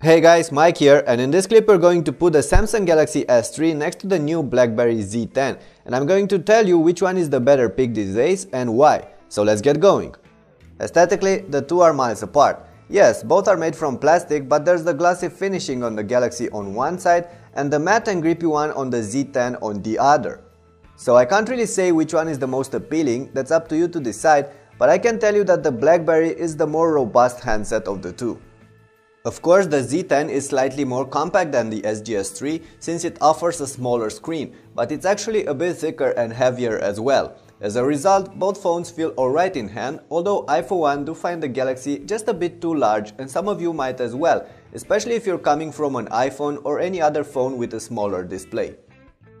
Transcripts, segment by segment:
Hey guys, Mike here, and in this clip we're going to put the Samsung Galaxy S3 next to the new Blackberry Z10, and I'm going to tell you which one is the better pick these days and why. So let's get going. Aesthetically, the two are miles apart. Yes, both are made from plastic, but there's the glossy finishing on the Galaxy on one side and the matte and grippy one on the Z10 on the other. So I can't really say which one is the most appealing, that's up to you to decide, but I can tell you that the Blackberry is the more robust handset of the two. Of course, the Z10 is slightly more compact than the SGS3 since it offers a smaller screen, but it's actually a bit thicker and heavier as well. As a result, both phones feel alright in hand, although I for one do find the Galaxy just a bit too large, and some of you might as well, especially if you're coming from an iPhone or any other phone with a smaller display.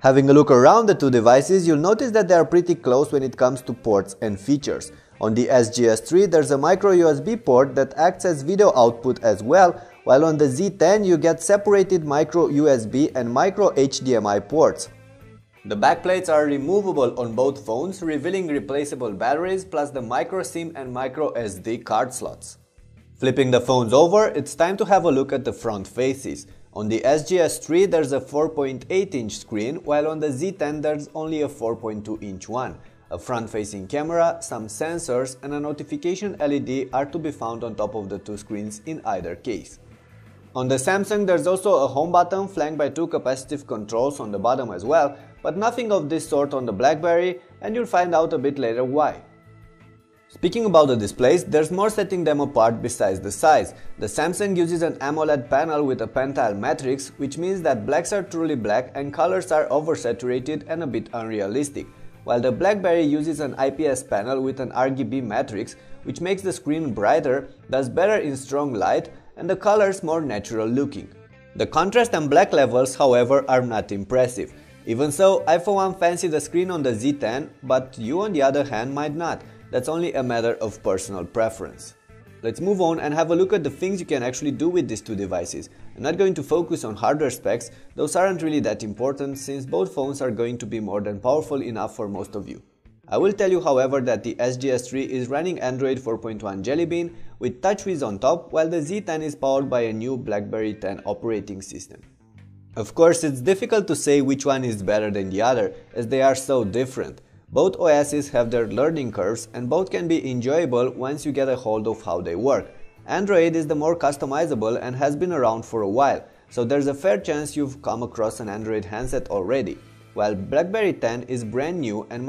Having a look around the two devices, you'll notice that they are pretty close when it comes to ports and features. On the SGS3 there's a micro USB port that acts as video output as well, while on the Z10 you get separated micro USB and micro HDMI ports. The backplates are removable on both phones, revealing replaceable batteries plus the micro SIM and micro SD card slots. Flipping the phones over, it's time to have a look at the front faces. On the SGS3 there's a 4.8-inch screen, while on the Z10 there's only a 4.2-inch one. A front-facing camera, some sensors and a notification LED are to be found on top of the two screens in either case. On the Samsung there's also a home button flanked by two capacitive controls on the bottom as well, but nothing of this sort on the Blackberry, and you'll find out a bit later why. Speaking about the displays, there's more setting them apart besides the size. The Samsung uses an AMOLED panel with a pentile matrix, which means that blacks are truly black and colors are oversaturated and a bit unrealistic, while the Blackberry uses an IPS panel with an RGB matrix, which makes the screen brighter, does better in strong light, and the colors more natural looking. The contrast and black levels, however, are not impressive. Even so, I for one fancy the screen on the Z10, but you on the other hand might not. That's only a matter of personal preference. Let's move on and have a look at the things you can actually do with these two devices. I'm not going to focus on hardware specs, those aren't really that important since both phones are going to be more than powerful enough for most of you. I will tell you however that the SGS3 is running Android 4.1 Jelly Bean with TouchWiz on top, while the Z10 is powered by a new Blackberry 10 operating system. Of course, it's difficult to say which one is better than the other, as they are so different. Both OSs have their learning curves and both can be enjoyable once you get a hold of how they work. Android is the more customizable and has been around for a while, so there's a fair chance you've come across an Android handset already, while Blackberry 10 is brand new and